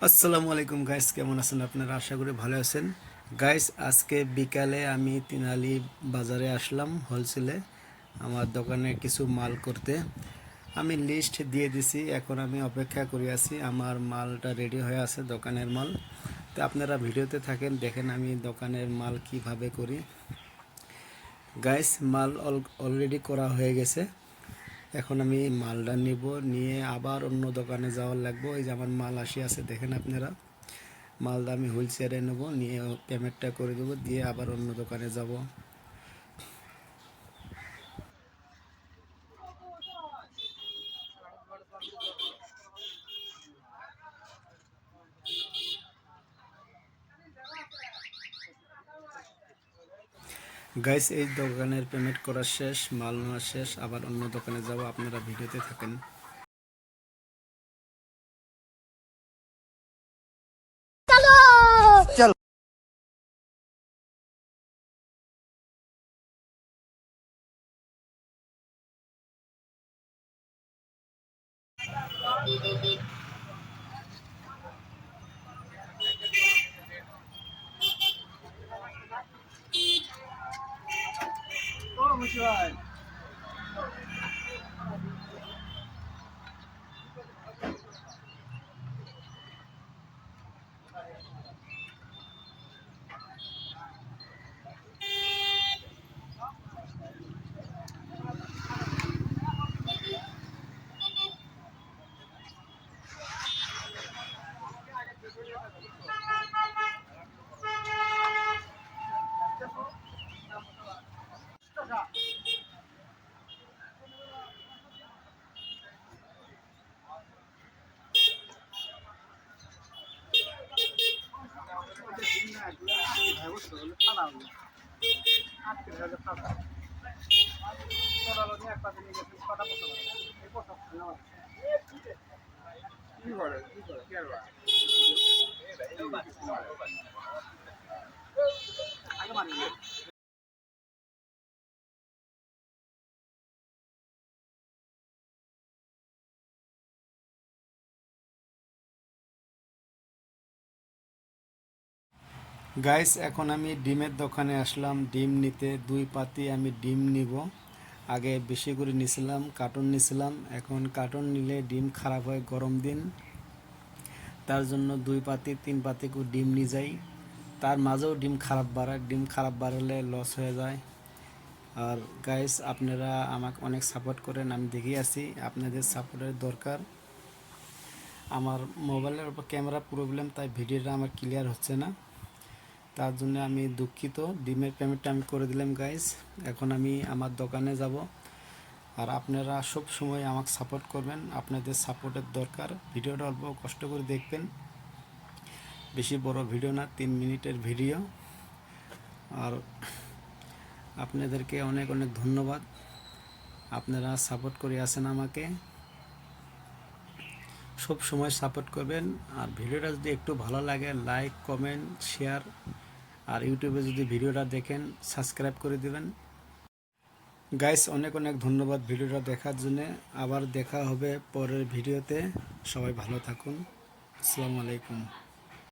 আসসালামু আলাইকুম গাইস, কেমন আছেন আপনারা? আশা করি ভালো আছেন। গাইস, আজকে বিকালে আমি তিনালি বাজারে আসলাম হোলসেলে আমার দোকানে কিছু মাল করতে। আমি লিস্ট দিয়ে দিছি, এখন আমি অপেক্ষা করে আছি। আমার মালটা রেডি হয়ে আছে, দোকানের মাল। তো আপনারা ভিডিওতে থাকেন, দেখেন আমি দোকানের মাল কিভাবে করি। গাইস, মাল অলরেডি করা হয়ে গেছে। এখন আমি মালটা নিব, নিয়ে আবার অন্য দোকানে যাওয়ার লাগবো। এই যে আমার মাল আসি আছে, দেখেন আপনারা। মালদা আমি হুইলচেয়ারে নেবো, নিয়ে পেমেন্টটা করে দেবো, দিয়ে আবার অন্য দোকানে যাব। গাইস, এই দোকানের পেমেন্ট করা শেষ, মাল নেওয়া শেষ, আবার অন্য দোকানে যাব। আপনারা ভিডিওতে থাকেন। গাইস, এখন আমি ডিমের দোকানে আসলাম ডিম নিতে। 2 পাতি আমি ডিম নিব। আগে বেশি করে নিছিলাম, কার্টন নিছিলাম। এখন কার্টন নিলে ডিম খারাপ হয় গরম দিন, তার জন্য 2 পাতি 3 পাতি করে ডিম নিয়ে যাই। তার মাঝেও ডিম খারাপ বাড়ায়, ডিম খারাপ বাড়ালে লস হয়ে যায়। আর গাইস, আপনারা আমাকে অনেক সাপোর্ট করেন, আমি দেখে আছি, আপনাদের সাপোর্টের দরকার। আমার মোবাইলের উপর ক্যামেরা প্রবলেম, তাই ভিডিওটা আমার ক্লিয়ার হচ্ছে না, তার জন্য আমি দুঃখিত। ডিমের পেমেন্টটা আমি করে দিলাম গাইস। এখন আমি আমার দোকানে যাব। আর আপনারা সব সময় আমাকে সাপোর্ট করবেন, আপনাদের সাপোর্টের দরকার। ভিডিওটা অল্প কষ্ট করে দেখবেন, বেশি বড় ভিডিও না, 3 মিনিটের ভিডিও। আর আপনাদেরকে অনেক অনেক ধন্যবাদ, আপনারা সাপোর্ট করে আছেন আমাকে, সব সময় সাপোর্ট করবেন। আর ভিডিওটা যদি একটু ভালো লাগে, লাইক কমেন্ট শেয়ার, আর ইউটিউবে যদি ভিডিওটা দেখেন সাবস্ক্রাইব করে দেবেন। গাইস, অনেক অনেক ধন্যবাদ ভিডিওটা দেখার জন্য। আবার দেখা হবে পরের ভিডিওতে। সবাই ভালো থাকুন। আসসালামু আলাইকুম।